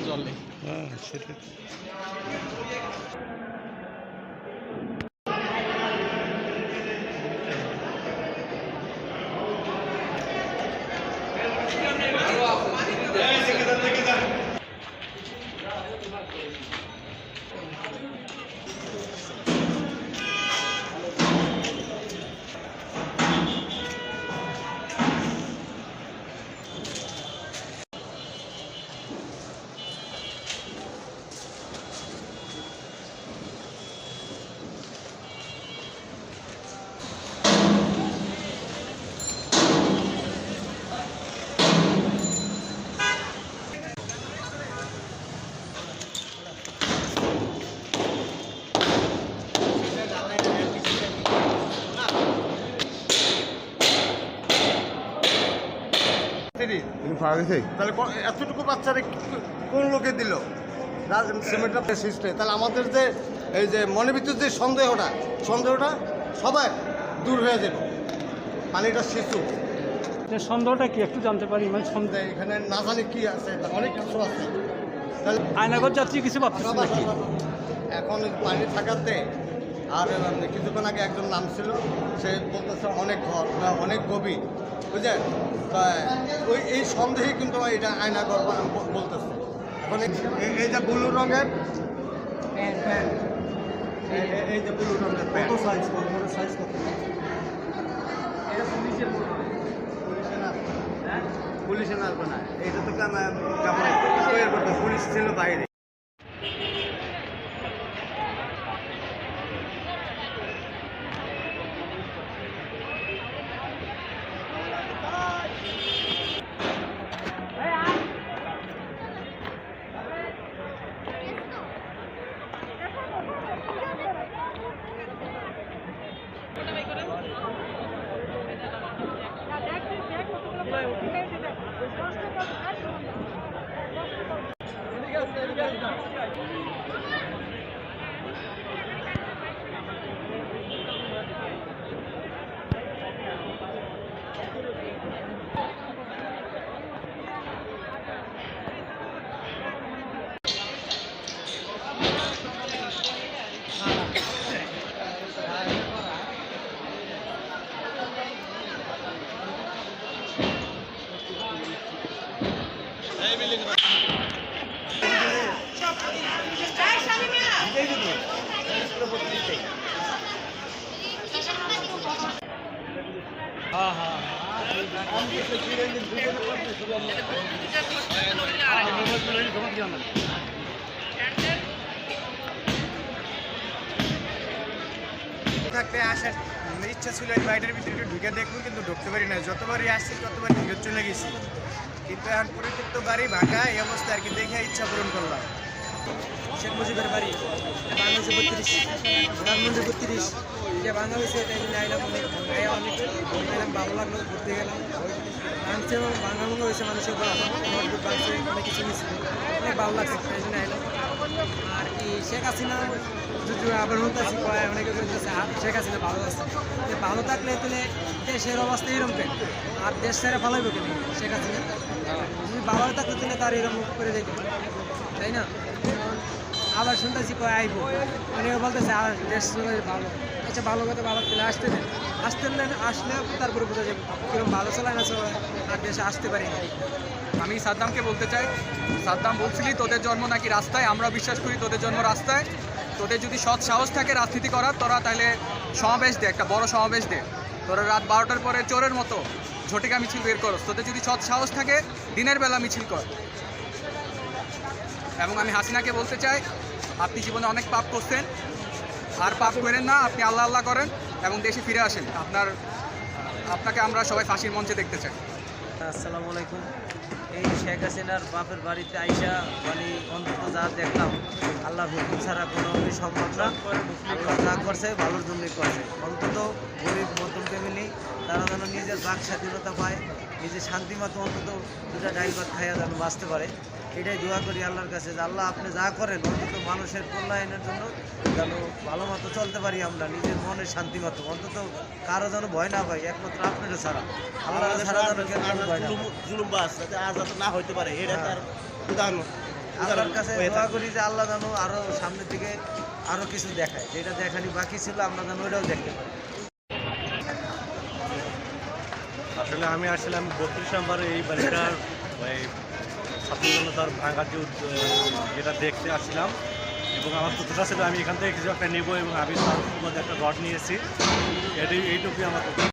জলে সেটা তাহলে এতটুকু বাচ্চারা কোন লোকে দিল সিমেন্টটা সিস্টে, তাহলে আমাদের যে এই যে মনের ভিতর যে সন্দেহটা সবাই দূর হয়ে যাবে। পানিটা শিশু সন্দেহটা কি একটু জানতে পারি? মানে সন্দেহ এখানে না জানি কি আছে, অনেক কিছু আছে। তাহলে আয়নাগর যাত্রী কিছু ভাবতেছে নাকি? এখন পানি থাকাতে আর কিছুক্ষণ আগে একজন নাম ছিল, সে বলতেছে অনেক ঘর অনেক গভীর, বুঝলেন? ওই এই সন্দেহে কিন্তু এটা আয়নাগর বলতেছে। এখন এই যে ব্লু রঙের প্যান্ট, এই যে ব্লু রঙের প্যান্ট সাইজ কত? পুলিশে না আসবে না, এটা তো কেমন পুলিশ ছিল বাইরে। থাকতে আসার ইচ্ছা ছিল এই বাড়িটার ভিতরে একটু ঢুকে দেখবো, কিন্তু ঢুকতে পারি না। যতবারই আসছি ততবার ঢুকে চলে গেছি, কিন্তু এখন পরিত্যক্ত বাড়ি ভাঙা এই অবস্থা আর কি, দেখে ইচ্ছা পূরণ করলাম। শেখ মুজিবের বাড়ি বাংলাদেশে 32, রাজমন্দির 32 যে ভাঙা হয়েছে, তাই জন্য আইলাম। অনেক ভালো লাগলো, ঘুরতে গেলাম। ভাঙছে এবং ভাঙা ভাঙা হয়েছে, মানুষের নোটবুক বাড়ছে, অনেক কিছু মিশছে, অনেক ভালো লাগছে, তাই জন্য আইলাম। আর কি শেখ হাসিনা যদি আবার হতাছি কয়, অনেকে বলতেছে শেখ হাসিনা ভালো আছে, ভালো থাকলে তাহলে দেশের অবস্থা এরকম কেন, আর দেশ ছেড়ে ফেলাইব কেন শেখ হাসিনা? যদি ভালো থাকলে তাহলে তার এরকম করে যেত, তাই না? আবার শুনতেছি কয় আইব, অনেকে বলতেছে আর দেশ চলে ভালো। আচ্ছা, ভালো কথা, ভালো পেলে আসতে দেন, আসলে তারপরে বোঝা যাবে কিরকম ভালো চলে না চলে, আর দেশে আসতে পারি না। আমি সাদ্দামকে বলতে চাই, সাদ্দাম বলছিলি তোদের জন্ম নাকি রাস্তায়, আমরা বিশ্বাস করি তোদের জন্ম রাস্তায়। তোদের যদি সৎ সাহস থাকে রাজনীতি করার, তোরা তাহলে সমাবেশ দে, একটা বড় সমাবেশ দে। তোরা রাত 12টার পরে চোরের মতো ঝটিকা মিছিল বের করস। তোদের যদি সৎ সাহস থাকে দিনের বেলা মিছিল কর। এবং আমি হাসিনাকে বলতে চাই, আপনি জীবনে অনেক পাপ করছেন, আর পাপ করেন না, আপনি আল্লাহ আল্লাহ করেন এবং দেশে ফিরে আসেন। আপনাকে আমরা সবাই ফাঁসির মঞ্চে দেখতে চাই। আসসালামু আলাইকুম। এই শেখ হাসিনার বাপের বাড়িতে আইসা মানে অন্তত যা দেখলাম, আল্লাহর হুকুম ছাড়া কোনো সম্ভব না। আল্লাহ যা করছে ভালোর জন্যই করছে। অন্তত গরিব মধ্যম ফ্যামিলি তারা যেন নিজের বাক স্বাধীনতা পায়, নিজের শান্তি মতো অন্তত দুটা ডাইল ভাত খাইয়া যেন বাঁচতে পারে। এটাই দোয়া করি আল্লাহর কাছে যে আল্লাহ আপনি যা করেন অন্তত মানুষের কল্যাণের জন্য যেন ভালো মতো চলতে পারি আমরা, নিজের মনের শান্তি মতো, অন্তত কারো যেন ভয় না পাই, একমাত্র আপনারও ছাড়া আল্লাহ ছাড়া যেন কেন ভয় না পাই। জুলুমবাজ যাতে আর যাতে না হইতে পারে এটা তার উদাহরণ। আল্লাহর কাছে দোয়া করি যে আল্লাহ যেন আরো সামনের দিকে আরো কিছু দেখায়, যেটা দেখানি বাকি ছিল আমরা যেন ওইটাও দেখতে পারি। আসলে আমি আসলাম 32 নম্বর এই বাড়িটার ছাত্রজনতার ভাঙার যেটা দেখতে আসছিলাম, এবং আমার তথ্যটা ছিল আমি এখান থেকে কিছু একটা নেবো, এবং আমি তার মধ্যে একটা রড নিয়েছি, এইটুকুই আমার